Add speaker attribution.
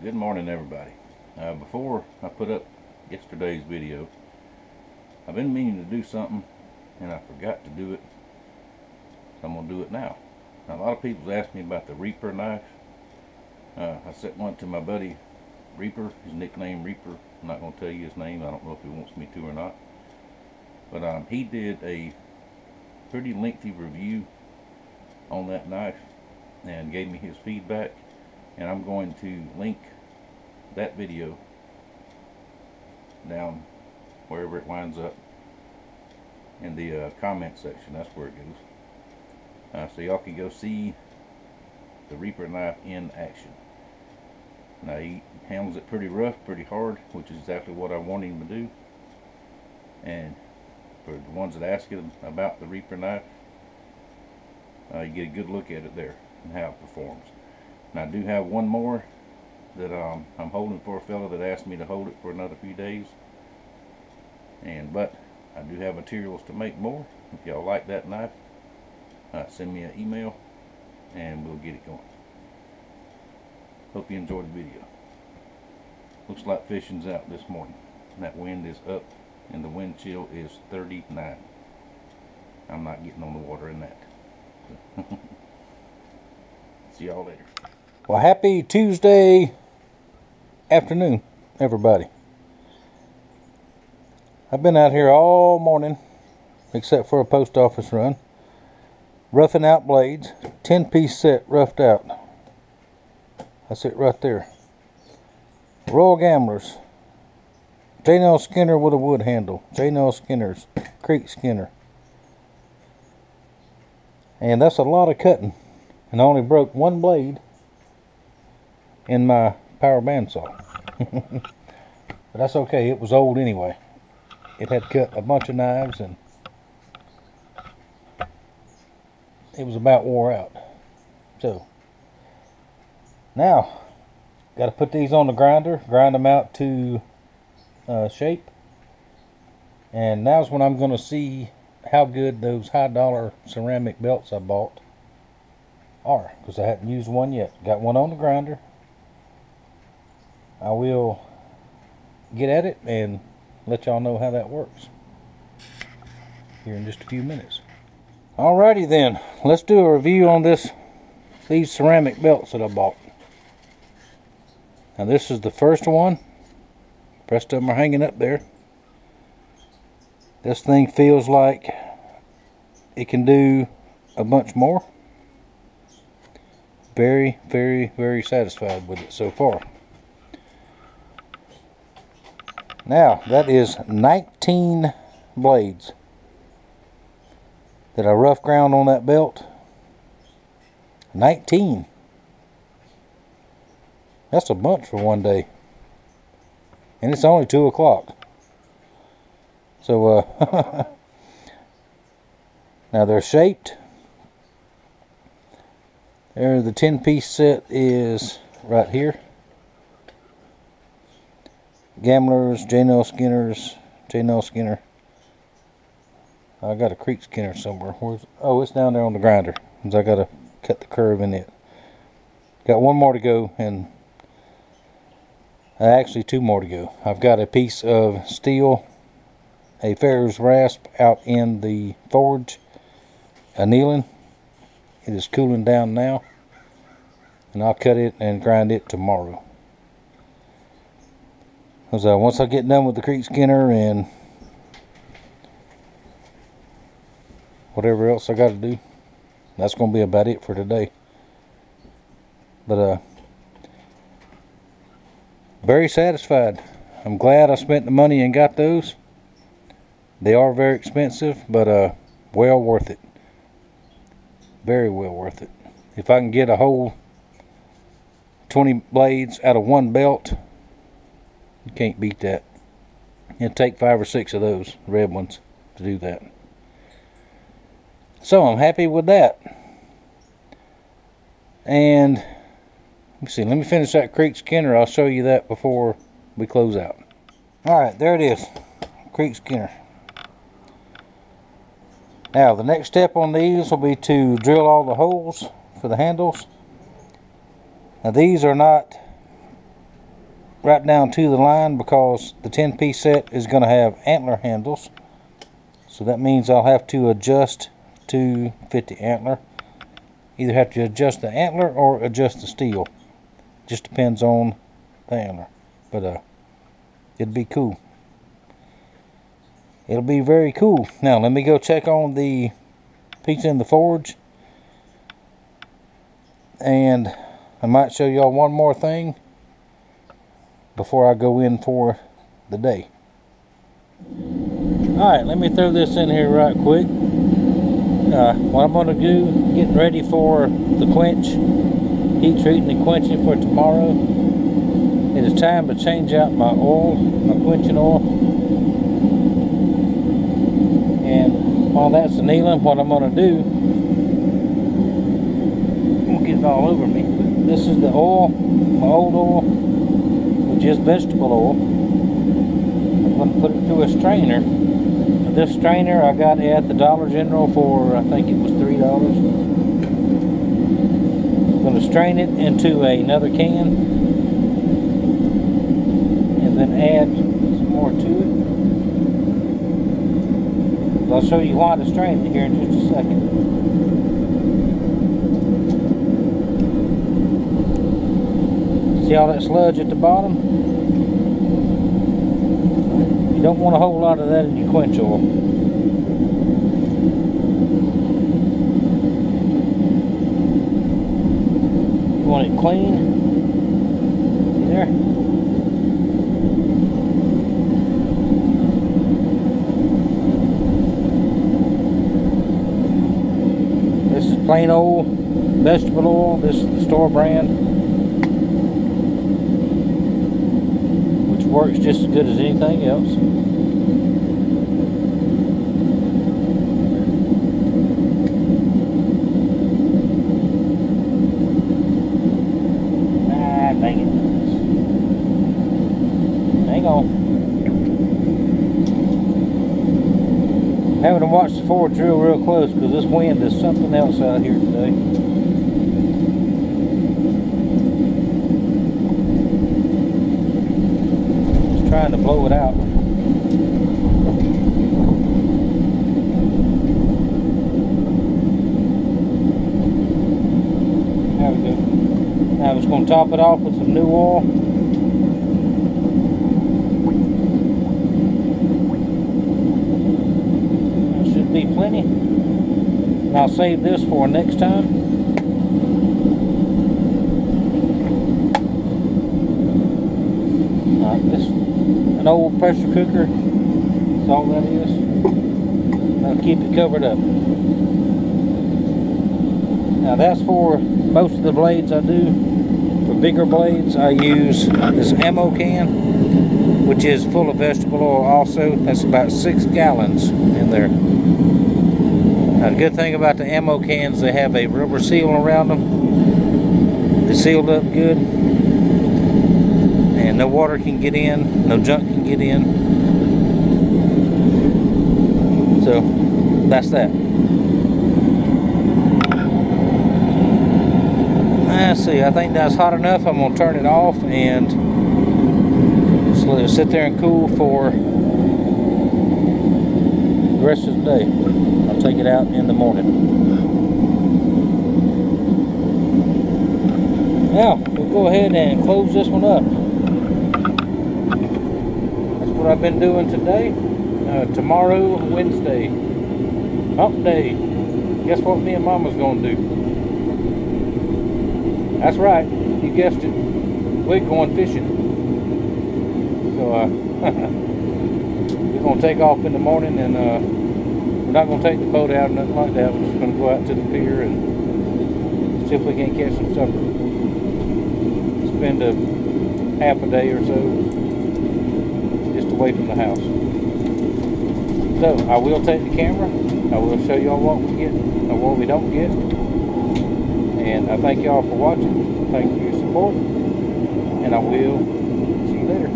Speaker 1: Good morning, everybody. Before I put up yesterday's video, I've been meaning to do something and I forgot to do it, so I'm going to do it now. A lot of people asked me about the Reaper knife. I sent one to my buddy Reaper, his nickname Reaper. I'm not going to tell you his name, I don't know if he wants me to or not. But he did a pretty lengthy review on that knife and gave me his feedback. And I'm going to link that video down wherever it winds up in the comment section. That's where it goes. So y'all can go see the Reaper knife in action. Now he handles it pretty rough, pretty hard, which is exactly what I want him to do. And for the ones that ask him about the Reaper knife, you get a good look at it there and how it performs. And I do have one more that I'm holding for a fellow that asked me to hold it for another few days. But I do have materials to make more. If y'all like that knife, send me an email and we'll get it going. Hope you enjoyed the video. Looks like fishing's out this morning. That wind is up and the wind chill is 39. I'm not getting on the water in that. See y'all later. Well, happy Tuesday afternoon, everybody. I've been out here all morning, except for a post office run, roughing out blades. 10-piece set roughed out. That's it right there. Royal Gamblers. J-nail Skinner with a wood handle. J-nail Skinners. Creek Skinner. And that's a lot of cutting. And I only broke one blade in my power bandsaw. But that's okay, it was old anyway. It had cut a bunch of knives and it was about wore out. So now got to put these on the grinder, grind them out to shape, and now's when I'm going to see how good those high dollar ceramic belts I bought are, because I hadn't used one yet. Got one on the grinder. I will get at it and let y'all know how that works here in just a few minutes. Alrighty then, let's do a review on these ceramic belts that I bought. Now this is the first one. The rest of them are hanging up there. This thing feels like it can do a bunch more. Very, very, very satisfied with it so far. Now, that is 19 blades that I rough ground on that belt. 19. That's a bunch for one day. And it's only 2 o'clock. So, now they're shaped. There, the 10-piece set is right here. Gamblers, J-nail Skinners, J-nail Skinner. I got a Creek Skinner somewhere. Oh, it's down there on the grinder, because I got to cut the curve in it. Got one more to go, and actually 2 more to go. I've got a piece of steel, a ferrous rasp out in the forge, annealing. It is cooling down now, and I'll cut it and grind it tomorrow. So once I get done with the Creek Skinner and whatever else I got to do, that's going to be about it for today. But very satisfied. I'm glad I spent the money and got those. They are very expensive, but well worth it. Very well worth it. If I can get a whole 20 blades out of one belt, you can't beat that. It'll take 5 or 6 of those red ones to do that. So I'm happy with that. And let me see, let me finish that Creek Skinner. I'll show you that before we close out. Alright, there it is. Creek Skinner. Now the next step on these will be to drill all the holes for the handles. Now these are not
Speaker 2: right down to the line because the 10-piece set is going to have antler handles. So that means I'll have to adjust to fit the antler. Either have to adjust the antler or adjust the steel. Just depends on the antler. But it'd be cool. It'll be very cool. Now let me go check on the piece in the forge. And I might show y'all one more thing before I go in for the day. Alright, let me throw this in here right quick. What I'm going to do, getting ready for the quench, heat treating and quenching for tomorrow. It is time to change out my oil, my quenching oil. And while that's annealing, what I'm going to do, I'm going to get it all over me. This is the oil, my old oil, which is vegetable oil. I'm going to put it through a strainer. This strainer I got at the Dollar General for, I think it was $3. I'm going to strain it into another can and then add some more to it. I'll show you why to strain it here in just a second. See all that sludge at the bottom? You don't want a whole lot of that in your quench oil. You want it clean. See there? This is plain old vegetable oil. This is the store brand, which works just as good as anything else. Dang it. Hang on. I'm having to watch the forge drill real close because this wind is something else out here today. Just trying to blow it out. There we go. Now I'm just going to top it off with some new oil. That should be plenty. And I'll save this for next time. This is an old pressure cooker. That's all that is. I'll keep it covered up. Now that's for most of the blades I do. For bigger blades I use this ammo can, which is full of vegetable oil also. That's about 6 gallons in there. Now the good thing about the ammo cans, they have a rubber seal around them. They're sealed up good. And no water can get in, no junk can get in. So that's that. Let's see, I think that's hot enough. I'm going to turn it off and just let it sit there and cool for the rest of the day. I'll take it out in the morning. Now, we'll go ahead and close this one up. That's what I've been doing today. Tomorrow, Wednesday, hump day. Guess what me and Mama's going to do? That's right, you guessed it. We're going fishing. So we're going to take off in the morning, and we're not going to take the boat out or nothing like that. We're just going to go out to the pier and see if we can't catch some supper. Spend a half a day or so just away from the house. So I will take the camera. I will show y'all what we get or what we don't get. And I thank y'all for watching. Thank you for your support. And I will see you later.